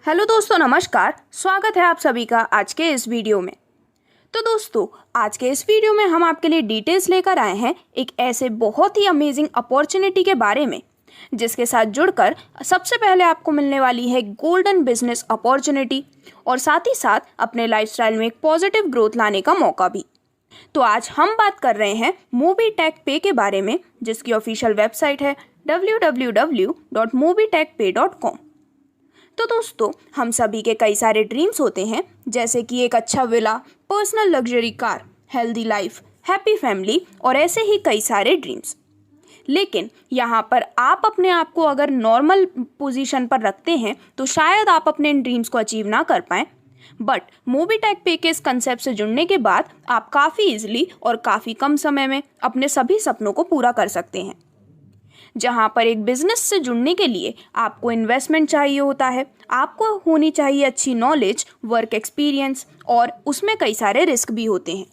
Hello दोस्तों, नमस्कार। स्वागत है आप सभी का आज के इस वीडियो में। तो दोस्तों, आज के इस वीडियो में हम आपके लिए डिटेल्स लेकर आए हैं एक ऐसे बहुत ही अमेजिंग अपॉर्चुनिटी के बारे में जिसके साथ जुड़कर सबसे पहले आपको मिलने वाली है गोल्डन बिजनेस अपॉर्चुनिटी और साथ ही साथ अपने लाइफस्टाइल में एक पॉजिटिव ग्रोथ लाने का मौका भी। तो आज हम बात कर रहे हैं मोबीटेक पे के बारे में, जिसकी ऑफिशियल वेबसाइट है www.mobitechpay.com। तो दोस्तों, हम सभी के कई सारे ड्रीम्स होते हैं, जैसे कि एक अच्छा villa, personal luxury car, healthy life, happy family और ऐसे ही कई सारे ड्रीम्स। लेकिन यहाँ पर आप अपने आप को अगर नॉर्मल पोजीशन पर रखते हैं तो शायद आप अपने इन ड्रीम्स को अचीव ना कर पाएं। बट मोबीटेक पे के इस कंसेप्ट से जुड़ने के बाद आप काफ़ी इजीली और काफ़ी कम समय में अपने सभी सपनों को पूरा कर सकते हैं। जहां पर एक बिजनेस से जुड़ने के लिए आपको इन्वेस्टमेंट चाहिए होता है, आपको होनी चाहिए अच्छी नॉलेज, वर्क एक्सपीरियंस और उसमें कई सारे रिस्क भी होते हैं।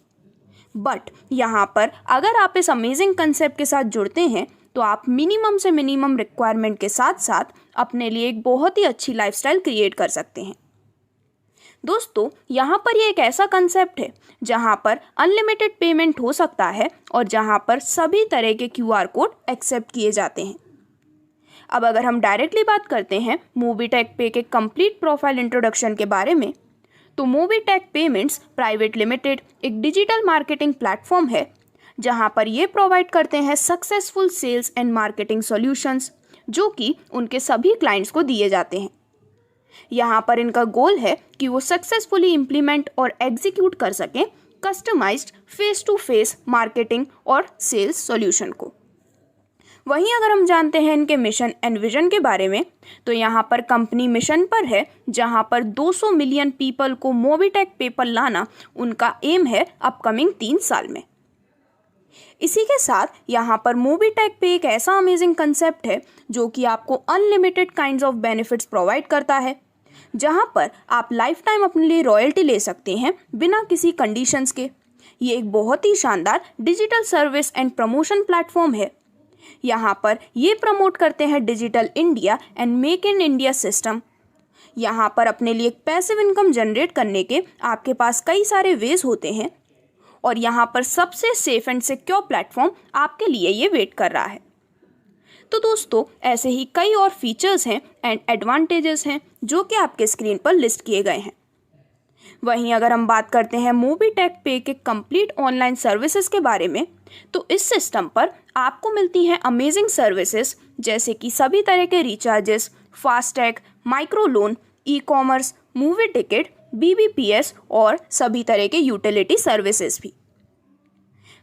बट यहाँ पर अगर आप इस अमेजिंग कंसेप्ट के साथ जुड़ते हैं तो आप मिनिमम से मिनिमम रिक्वायरमेंट के साथ साथ अपने लिए एक बहुत ही अच्छी लाइफस्टाइल क्रिएट कर सकते हैं। दोस्तों, यहाँ पर ये एक ऐसा कंसेप्ट है जहाँ पर अनलिमिटेड पेमेंट हो सकता है और जहाँ पर सभी तरह के QR कोड एक्सेप्ट किए जाते हैं। अब अगर हम डायरेक्टली बात करते हैं मोबीटेक पे के कंप्लीट प्रोफाइल इंट्रोडक्शन के बारे में, तो मोबीटेक पेमेंट्स प्राइवेट लिमिटेड एक डिजिटल मार्केटिंग प्लेटफॉर्म है जहाँ पर ये प्रोवाइड करते हैं successful sales and marketing solutions, जो कि उनके सभी क्लाइंट्स को दिए जाते हैं। यहाँ पर इनका गोल है कि वो सक्सेसफुली इम्प्लीमेंट और एग्जीक्यूट कर सकें customised face to face marketing और सेल्स सॉल्यूशन को। वहीं अगर हम जानते हैं इनके मिशन एंड विजन के बारे में, तो यहाँ पर कंपनी मिशन पर है जहाँ पर 200 मिलियन पीपल को मोबीटेक पे पर लाना उनका एम है अपकमिंग 3 साल में। इसी के साथ यहाँ पर मोबीटेक पे एक ऐसा अमेजिंग कंसेप्ट है जो कि आपको unlimited kinds of benefits provide करता है, जहाँ पर आप लाइफ टाइम अपने लिए रॉयल्टी ले सकते हैं बिना किसी कंडीशंस के। ये एक बहुत ही शानदार digital service and promotion platform है। यहाँ पर ये प्रमोट करते हैं digital India and make in India system. यहाँ पर अपने लिए एक पैसिव इनकम जनरेट करने के आपके पास कई सारे वेज होते हैं और यहाँ पर सबसे सेफ एंड सिक्योर प्लेटफॉर्म आपके लिए ये वेट कर रहा है। तो दोस्तों, ऐसे ही कई और फीचर्स हैं एंड एडवांटेजेस हैं जो कि आपके स्क्रीन पर लिस्ट किए गए हैं। वहीं अगर हम बात करते हैं मोबीटेक पे के कंप्लीट ऑनलाइन सर्विसेज के बारे में, तो इस सिस्टम पर आपको मिलती हैं अमेजिंग सर्विसेज जैसे कि सभी तरह के recharges, FASTag, micro loan, e-commerce, movie ticket, BBPS और सभी तरह के यूटिलिटी सर्विसेज भी।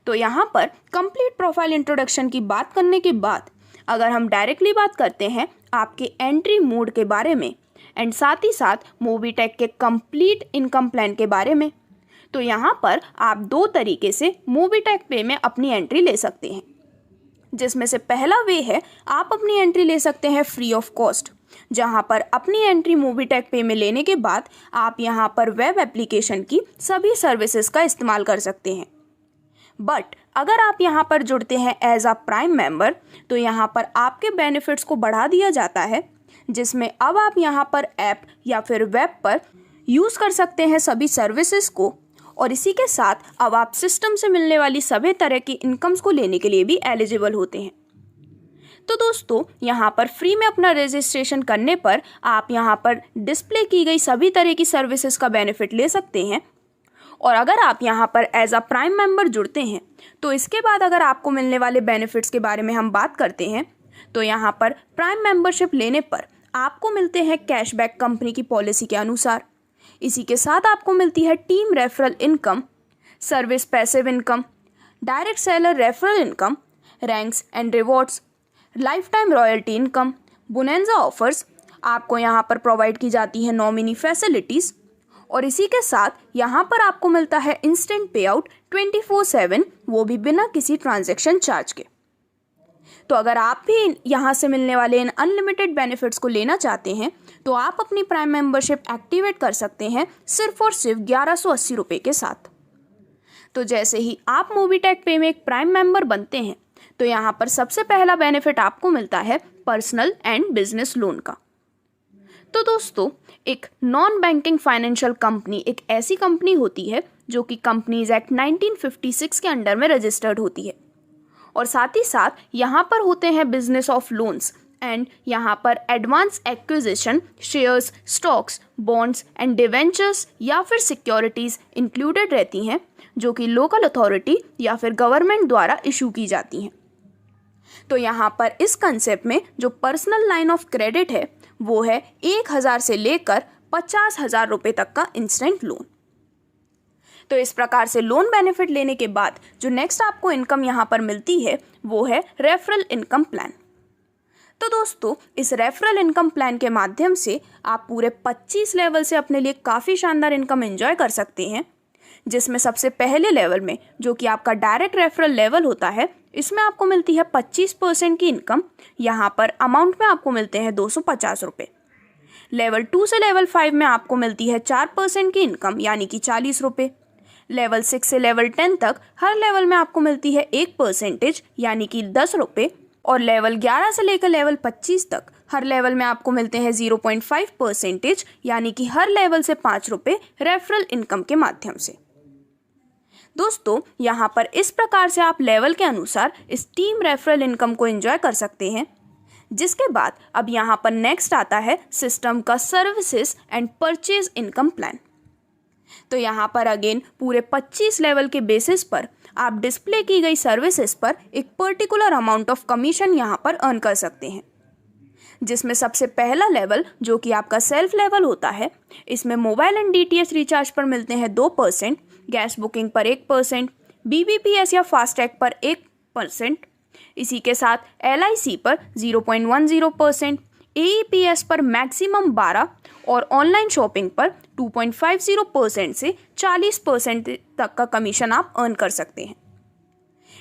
तो यहाँ पर कंप्लीट प्रोफाइल इंट्रोडक्शन की बात करने के बाद अगर हम डायरेक्टली बात करते हैं आपके एंट्री मोड के बारे में एंड साथ ही साथ मोबीटेक के कंप्लीट इनकम प्लान के बारे में, तो यहाँ पर आप 2 तरीके से मोबीटेक पे में अपनी एंट्री ले सकते हैं। जिसमें से पहला वे है आप अपनी एंट्री ले सकते हैं फ्री ऑफ कॉस्ट, जहाँ पर अपनी एंट्री मोबीटेक पे में लेने के बाद आप यहाँ पर वेब एप्लीकेशन की सभी सर्विसेज का इस्तेमाल कर सकते हैं। बट अगर आप यहाँ पर जुड़ते हैं एज अ प्राइम मेंबर, तो यहाँ पर आपके बेनिफिट्स को बढ़ा दिया जाता है, जिसमें अब आप यहाँ पर ऐप या फिर वेब पर यूज़ कर सकते हैं सभी सर्विसेज को और इसी के साथ अब आप सिस्टम से मिलने वाली सभी तरह की इनकम्स को लेने के लिए भी एलिजिबल होते हैं। तो दोस्तों, यहाँ पर फ्री में अपना रजिस्ट्रेशन करने पर आप यहाँ पर डिस्प्ले की गई सभी तरह की सर्विसेज का बेनिफिट ले सकते हैं और अगर आप यहाँ पर एज अ प्राइम मेंबर जुड़ते हैं तो इसके बाद अगर आपको मिलने वाले बेनिफिट्स के बारे में हम बात करते हैं, तो यहाँ पर प्राइम मेंबरशिप लेने पर आपको मिलते हैं कैशबैक कंपनी की पॉलिसी के अनुसार। इसी के साथ आपको मिलती है team referral income, service passive income, direct seller referral income, ranks and rewards, life time royalty income, bonanza offers, आपको यहाँ पर प्रोवाइड की जाती है नॉमिनी फैसिलिटीज़ और इसी के साथ यहाँ पर आपको मिलता है इंस्टेंट पे आउट 24/7, वो भी बिना किसी ट्रांजैक्शन चार्ज के। तो अगर आप भी यहाँ से मिलने वाले इन अनलिमिटेड बेनिफिट्स को लेना चाहते हैं तो आप अपनी प्राइम मेंबरशिप एक्टिवेट कर सकते हैं सिर्फ और सिर्फ 1180 रुपये के साथ। तो जैसे ही आप मोबीटेक पे में एक प्राइम मेंबर बनते हैं तो यहाँ पर सबसे पहला बेनिफिट आपको मिलता है पर्सनल एंड बिजनेस लोन का। तो दोस्तों, एक नॉन बैंकिंग फाइनेंशियल कंपनी एक ऐसी कंपनी होती है जो कि कंपनीज एक्ट 1956 के अंडर में रजिस्टर्ड होती है, और साथ ही साथ यहाँ पर होते हैं बिजनेस ऑफ लोन्स एंड यहाँ पर advance acquisition, shares, stocks, bonds and debentures या फिर सिक्योरिटीज इंक्लूडेड रहती हैं, जो कि लोकल अथॉरिटी या फिर गवर्नमेंट द्वारा इशू की जाती हैं। तो यहाँ पर इस कंसेप्ट में जो पर्सनल लाइन ऑफ क्रेडिट है वो है 1,000 से लेकर 50,000 रुपये तक का इंस्टेंट लोन। तो इस प्रकार से लोन बेनिफिट लेने के बाद जो नेक्स्ट आपको इनकम यहाँ पर मिलती है वो है रेफरल इनकम प्लान। तो दोस्तों, इस रेफरल इनकम प्लान के माध्यम से आप पूरे 25 लेवल से अपने लिए काफ़ी शानदार इनकम एंजॉय कर सकते हैं, जिसमें सबसे पहले लेवल में जो कि आपका डायरेक्ट रेफरल लेवल होता है, इसमें आपको मिलती है 25% की इनकम। यहाँ पर अमाउंट में आपको मिलते हैं 250 रुपये। लेवल 2 से लेवल 5 में आपको मिलती है 4% की इनकम यानी कि 40 रुपये। लेवल 6 से लेवल 10 तक हर लेवल में आपको मिलती है 1% यानी कि 10 रुपये, और लेवल 11 से लेकर लेवल 25 तक हर लेवल में आपको मिलते हैं 0.5% यानी कि हर लेवल से 5 रुपये रेफरल इनकम के माध्यम से। दोस्तों, यहाँ पर इस प्रकार से आप लेवल के अनुसार इस टीम रेफरल इनकम को एंजॉय कर सकते हैं। जिसके बाद अब यहाँ पर नेक्स्ट आता है सिस्टम का services and purchase income plan. तो यहाँ पर अगेन पूरे 25 लेवल के बेसिस पर आप डिस्प्ले की गई सर्विसेज पर एक पर्टिकुलर अमाउंट ऑफ कमीशन यहाँ पर अर्न कर सकते हैं, जिसमें सबसे पहला लेवल जो कि आपका सेल्फ लेवल होता है, इसमें मोबाइल एंड डीटीएच रिचार्ज पर मिलते हैं 2%, गैस बुकिंग पर 1%, बीबीपीएस या फास्टैग पर 1%, इसी के साथ एलआईसी पर 0.10%, एईपीएस पर मैक्सिमम 12% और ऑनलाइन शॉपिंग पर 2.50% से 40% तक का कमीशन आप अर्न कर सकते हैं।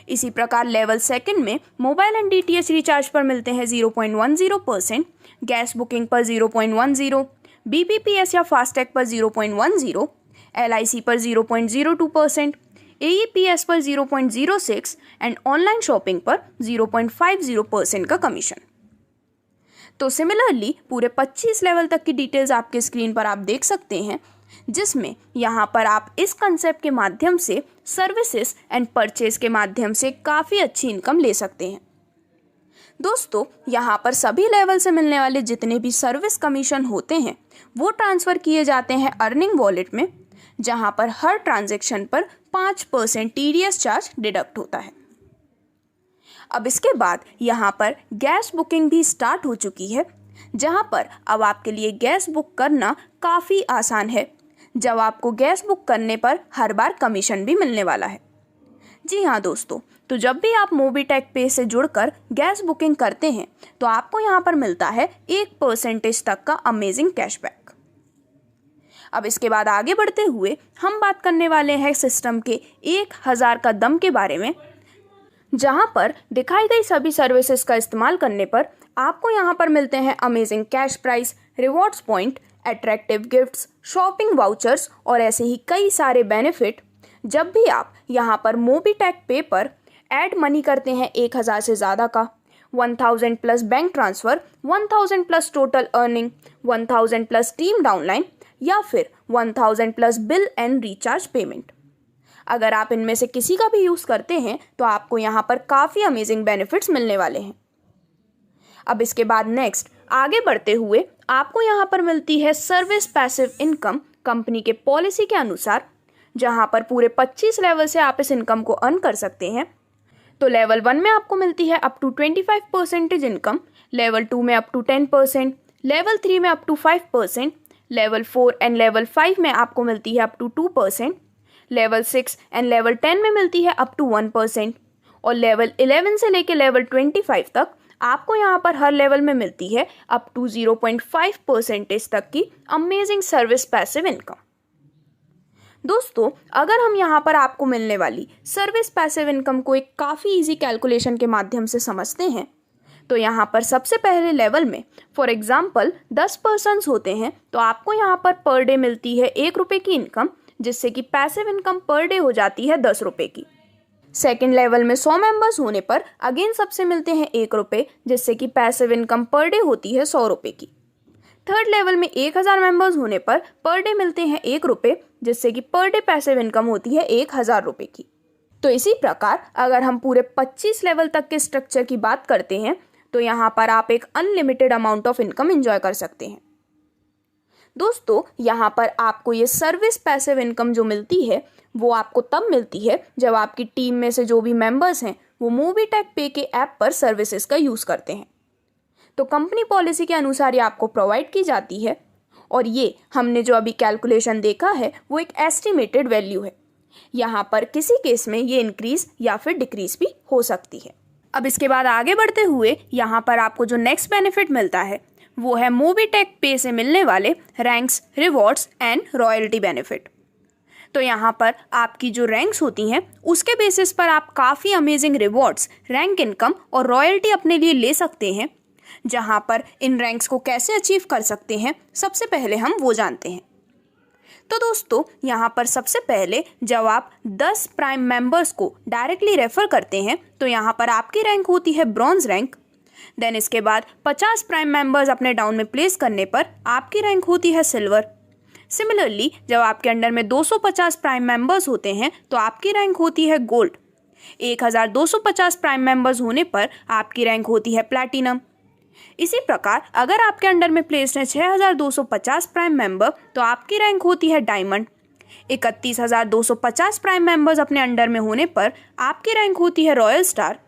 इसी प्रकार लेवल सेकंड में मोबाइल एंड डीटीएच रिचार्ज पर मिलते हैं 0.10%, गैस बुकिंग पर 0.10%, बीबीपीएस या फास्टैग पर 0.10%, एलआईसी पर 0.02%, एईपीएस पर 0.06% एंड ऑनलाइन शॉपिंग पर 0.50% का कमीशन। तो सिमिलरली पूरे 25 लेवल तक की डिटेल्स आपके स्क्रीन पर आप देख सकते हैं, जिसमें यहाँ पर आप इस कंसेप्ट के माध्यम से सर्विसेज एंड परचेज के माध्यम से काफ़ी अच्छी इनकम ले सकते हैं। दोस्तों, यहाँ पर सभी लेवल से मिलने वाले जितने भी सर्विस कमीशन होते हैं वो ट्रांसफ़र किए जाते हैं अर्निंग वॉलेट में, जहाँ पर हर ट्रांजैक्शन पर 5% टीडीएस चार्ज डिडक्ट होता है। अब इसके बाद यहाँ पर गैस बुकिंग भी स्टार्ट हो चुकी है, जहाँ पर अब आपके लिए गैस बुक करना काफ़ी आसान है, जब आपको गैस बुक करने पर हर बार कमीशन भी मिलने वाला है। जी हाँ दोस्तों, तो जब भी आप मोबीटेक पे से जुड़कर गैस बुकिंग करते हैं तो आपको यहाँ पर मिलता है 1% तक का अमेजिंग कैशबैक। अब इसके बाद आगे बढ़ते हुए हम बात करने वाले हैं सिस्टम के 1,000 का दम के बारे में, जहां पर दिखाई गई सभी सर्विसेज का इस्तेमाल करने पर आपको यहां पर मिलते हैं amazing cash price, rewards point, attractive gifts, shopping vouchers और ऐसे ही कई सारे बेनिफिट। जब भी आप यहां पर मोबीटेक पे पर ऐड मनी करते हैं 1,000 से ज़्यादा का, 1,000 plus bank transfer, 1,000 plus total earning, 1,000 plus team downline या फिर 1,000 plus bill and recharge payment, अगर आप इनमें से किसी का भी यूज़ करते हैं तो आपको यहाँ पर काफ़ी अमेजिंग बेनिफिट्स मिलने वाले हैं। अब इसके बाद नेक्स्ट आगे बढ़ते हुए आपको यहाँ पर मिलती है सर्विस पैसिव इनकम कंपनी के पॉलिसी के अनुसार, जहाँ पर पूरे 25 लेवल से आप इस इनकम को अर्न कर सकते हैं। तो लेवल 1 में आपको मिलती है अप टू 25% इनकम, लेवल 2 में अप टू 10%, लेवल 3 में up to 5%, level 4 and level 5 में आपको मिलती है up to 2%, level 6 and level 10 में मिलती है अप टू 1%, और लेवल 11 से लेकर लेवल 25 तक आपको यहाँ पर हर लेवल में मिलती है अप टू 0.5% तक की अमेजिंग सर्विस पैसिव इनकम। दोस्तों, अगर हम यहाँ पर आपको मिलने वाली सर्विस पैसिव इनकम को एक काफ़ी इजी कैलकुलेशन के माध्यम से समझते हैं, तो यहाँ पर सबसे पहले लेवल में फॉर एग्जाम्पल 10 पर्सन्स होते हैं, तो आपको यहाँ पर डे मिलती है 1 रुपये की इनकम, जिससे कि पैसिव इनकम पर डे हो जाती है 10 रुपये की। सेकेंड लेवल में 100 मेंबर्स होने पर अगेन सबसे मिलते हैं 1 रुपये, जिससे कि पैसिव इनकम पर डे होती है 100 रुपये की। थर्ड लेवल में 1000 मेंबर्स होने पर डे मिलते हैं 1 रुपये, जिससे कि पर डे पैसिव इनकम होती है 1000 रुपये की। तो इसी प्रकार अगर हम पूरे 25 लेवल तक के स्ट्रक्चर की बात करते हैं तो यहाँ पर आप एक unlimited amount of income enjoy कर सकते हैं। दोस्तों, यहाँ पर आपको ये सर्विस पैसिव इनकम जो मिलती है वो आपको तब मिलती है जब आपकी टीम में से जो भी मेंबर्स हैं वो मोबीटेक पे के ऐप पर सर्विसेज का यूज़ करते हैं। तो कंपनी पॉलिसी के अनुसार ये आपको प्रोवाइड की जाती है और ये हमने जो अभी कैलकुलेशन देखा है वो एक एस्टिमेटेड वैल्यू है। यहाँ पर किसी केस में ये इंक्रीज या फिर डिक्रीज भी हो सकती है। अब इसके बाद आगे बढ़ते हुए यहाँ पर आपको जो नेक्स्ट बेनिफिट मिलता है वो है मोबीटेक पे से मिलने वाले ranks, rewards and royalty benefit. तो यहाँ पर आपकी जो रैंक्स होती हैं उसके बेसिस पर आप काफ़ी अमेजिंग रिवॉर्ड्स, रैंक इनकम और रॉयल्टी अपने लिए ले सकते हैं। जहाँ पर इन रैंक्स को कैसे अचीव कर सकते हैं सबसे पहले हम वो जानते हैं। तो दोस्तों, यहाँ पर सबसे पहले जब आप 10 प्राइम मेंबर्स को डायरेक्टली रेफर करते हैं तो यहाँ पर आपकी रैंक होती है ब्रॉन्ज रैंक। देन इसके बाद 50 प्राइम मेंबर्स अपने डाउन में प्लेस करने पर आपकी रैंक होती है सिल्वर। सिमिलरली जब आपके अंडर में 250 प्राइम मेंबर्स होते हैं तो आपकी रैंक होती है गोल्ड। 1250 प्राइम मेंबर्स होने पर आपकी रैंक होती है प्लैटिनम। इसी प्रकार अगर आपके अंडर में प्लेस्ड है 6250 प्राइम मेंबर तो आपकी रैंक होती है डायमंड। 31250 प्राइम मेंबर्स अपने अंडर में होने पर आपकी रैंक होती है रॉयल स्टार।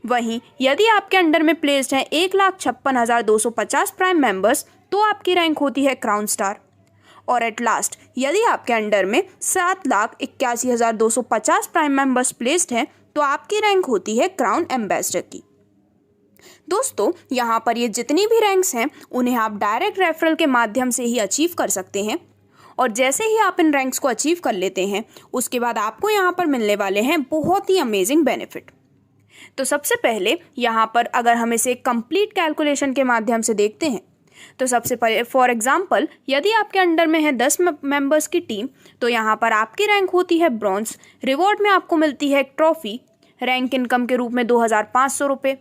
वहीं यदि आपके अंडर में प्लेस्ड है 1,56,250 प्राइम मेंबर्स तो आपकी रैंक होती है क्राउन स्टार। और एट लास्ट यदि आपके अंडर में 7,81,250 प्राइम मेंबर्स प्लेस्ड हैं तो आपकी रैंक होती है क्राउन एम्बेसडर की। दोस्तों, यहाँ पर ये जितनी भी रैंक्स हैं उन्हें आप डायरेक्ट रेफरल के माध्यम से ही अचीव कर सकते हैं। और जैसे ही आप इन रैंक्स को अचीव कर लेते हैं उसके बाद आपको यहाँ पर मिलने वाले हैं बहुत ही अमेजिंग बेनिफिट। तो सबसे पहले यहाँ पर अगर हम इसे कंप्लीट कैलकुलेशन के माध्यम से देखते हैं तो सबसे पहले फॉर एग्जांपल यदि आपके अंडर में है 10 मेंबर्स की टीम तो यहाँ पर आपकी रैंक होती है ब्रॉन्ज। रिवॉर्ड में आपको मिलती है एक ट्रॉफी, रैंक इनकम के रूप में 2500 रुपये।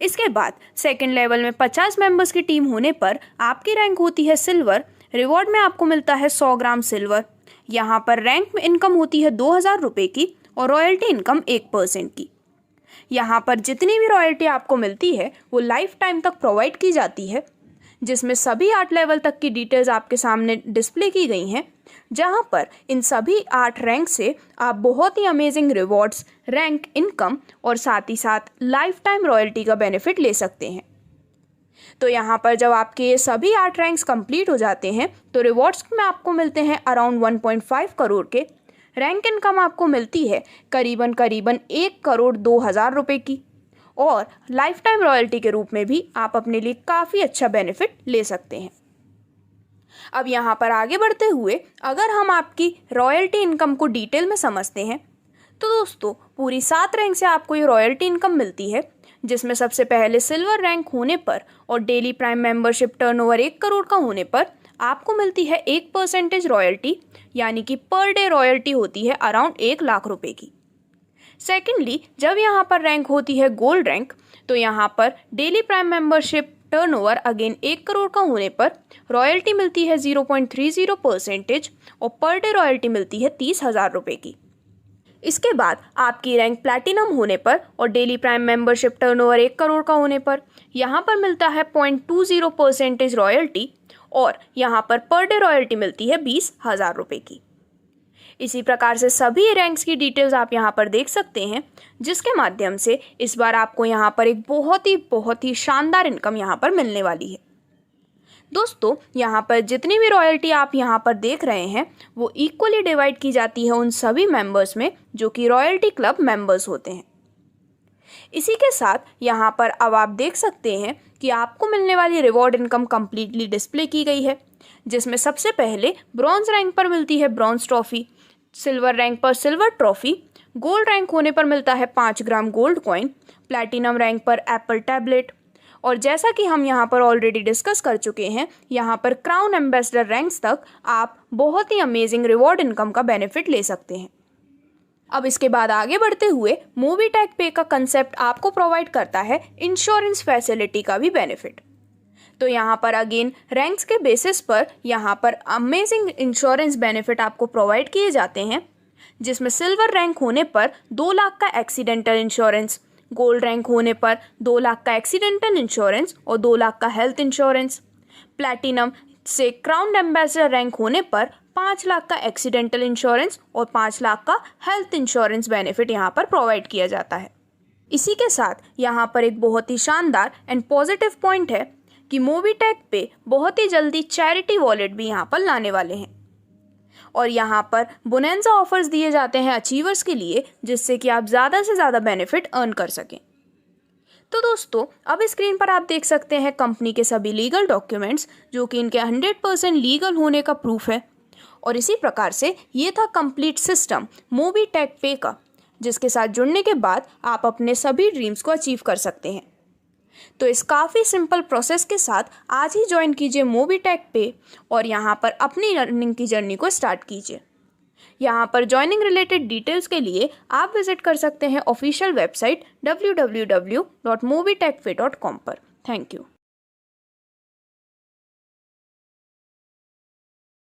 इसके बाद सेकेंड लेवल में 50 मेंबर्स की टीम होने पर आपकी रैंक होती है सिल्वर। रिवॉर्ड में आपको मिलता है 100 ग्राम सिल्वर। यहाँ पर रैंक में इनकम होती है 2000 रुपये की और रॉयल्टी इनकम 1% की। यहाँ पर जितनी भी रॉयल्टी आपको मिलती है वो लाइफ टाइम तक प्रोवाइड की जाती है, जिसमें सभी 8 लेवल तक की डिटेल्स आपके सामने डिस्प्ले की गई हैं, जहाँ पर इन सभी 8 रैंक से आप बहुत ही अमेजिंग रिवॉर्ड्स, रैंक इनकम और साथ ही साथ लाइफ टाइम रॉयल्टी का बेनिफिट ले सकते हैं। तो यहाँ पर जब आपके ये सभी 8 रैंक्स कंप्लीट हो जाते हैं तो रिवॉर्ड्स में आपको मिलते हैं अराउंड 1.5 करोड़ के। रैंक इनकम आपको मिलती है करीबन 1,02,00,000 रुपये की और लाइफ टाइम रॉयल्टी के रूप में भी आप अपने लिए काफ़ी अच्छा बेनिफिट ले सकते हैं। अब यहाँ पर आगे बढ़ते हुए अगर हम आपकी रॉयल्टी इनकम को डिटेल में समझते हैं तो दोस्तों पूरी 7 रैंक से आपको ये रॉयल्टी इनकम मिलती है, जिसमें सबसे पहले सिल्वर रैंक होने पर और daily prime membership turnover 1 crore का होने पर आपको मिलती है 1% रॉयल्टी, यानी कि पर डे रॉयल्टी होती है अराउंड 1 लाख रुपए की। सेकेंडली जब यहाँ पर रैंक होती है गोल्ड रैंक तो यहाँ पर daily prime membership turnover again 1 crore का होने पर रॉयल्टी मिलती है 0.30% और पर डे रॉयल्टी मिलती है 30,000 रुपये की। इसके बाद आपकी रैंक प्लैटिनम होने पर और daily prime membership turnover 1 crore का होने पर यहाँ पर मिलता है 0.20% रॉयल्टी और यहाँ पर डे रॉयल्टी मिलती है 20,000 रुपये की। इसी प्रकार से सभी रैंक्स की डिटेल्स आप यहाँ पर देख सकते हैं, जिसके माध्यम से इस बार आपको यहाँ पर एक बहुत ही शानदार इनकम यहाँ पर मिलने वाली है। दोस्तों यहाँ पर जितनी भी रॉयल्टी आप यहाँ पर देख रहे हैं वो इक्वली डिवाइड की जाती है उन सभी मेंबर्स में जो कि रॉयल्टी क्लब मेंबर्स होते हैं। इसी के साथ यहाँ पर अब आप देख सकते हैं कि आपको मिलने वाली रिवॉर्ड इनकम कंप्लीटली डिस्प्ले की गई है, जिसमें सबसे पहले ब्रॉन्ज रैंक पर मिलती है ब्रॉन्ज ट्रॉफी, सिल्वर रैंक पर सिल्वर ट्रॉफी, गोल्ड रैंक होने पर मिलता है 5 gram gold coin, platinum rank पर एप्पल टैबलेट और जैसा कि हम यहाँ पर ऑलरेडी डिस्कस कर चुके हैं यहाँ पर क्राउन एम्बेसडर रैंक्स तक आप बहुत ही अमेजिंग रिवॉर्ड इनकम का बेनिफिट ले सकते हैं। अब इसके बाद आगे बढ़ते हुए मोबीटेक पे का कंसेप्ट आपको प्रोवाइड करता है इंश्योरेंस फैसिलिटी का भी बेनिफिट। तो यहाँ पर अगेन रैंक्स के बेसिस पर यहाँ पर अमेजिंग इंश्योरेंस बेनिफिट आपको प्रोवाइड किए जाते हैं, जिसमें सिल्वर रैंक होने पर 2 लाख का एक्सीडेंटल इंश्योरेंस, गोल्ड रैंक होने पर 2 लाख का एक्सीडेंटल इंश्योरेंस और 2 लाख का हेल्थ इंश्योरेंस, प्लैटिनम से क्राउन एम्बेसडर रैंक होने पर 5 लाख का एक्सीडेंटल इंश्योरेंस और 5 लाख का हेल्थ इंश्योरेंस बेनिफिट यहाँ पर प्रोवाइड किया जाता है। इसी के साथ यहाँ पर एक बहुत ही शानदार एंड पॉजिटिव पॉइंट है कि मोबीटेक पे बहुत ही जल्दी चैरिटी वॉलेट भी यहाँ पर लाने वाले हैं और यहाँ पर बोनेंजा ऑफर्स दिए जाते हैं अचीवर्स के लिए, जिससे कि आप ज़्यादा से ज़्यादा बेनिफिट अर्न कर सकें। तो दोस्तों, अब स्क्रीन पर आप देख सकते हैं कंपनी के सभी लीगल डॉक्यूमेंट्स, जो कि इनके 100% लीगल होने का प्रूफ है। और इसी प्रकार से ये था कंप्लीट सिस्टम मोबीटेक पे का, जिसके साथ जुड़ने के बाद आप अपने सभी ड्रीम्स को अचीव कर सकते हैं। तो इस काफ़ी सिंपल प्रोसेस के साथ आज ही ज्वाइन कीजिए मोबीटेक पे और यहाँ पर अपनी अर्निंग की जर्नी को स्टार्ट कीजिए। यहाँ पर ज्वाइनिंग रिलेटेड डिटेल्स के लिए आप विजिट कर सकते हैं ऑफिशियल वेबसाइट www.mobitechpay.com पर। Thank you.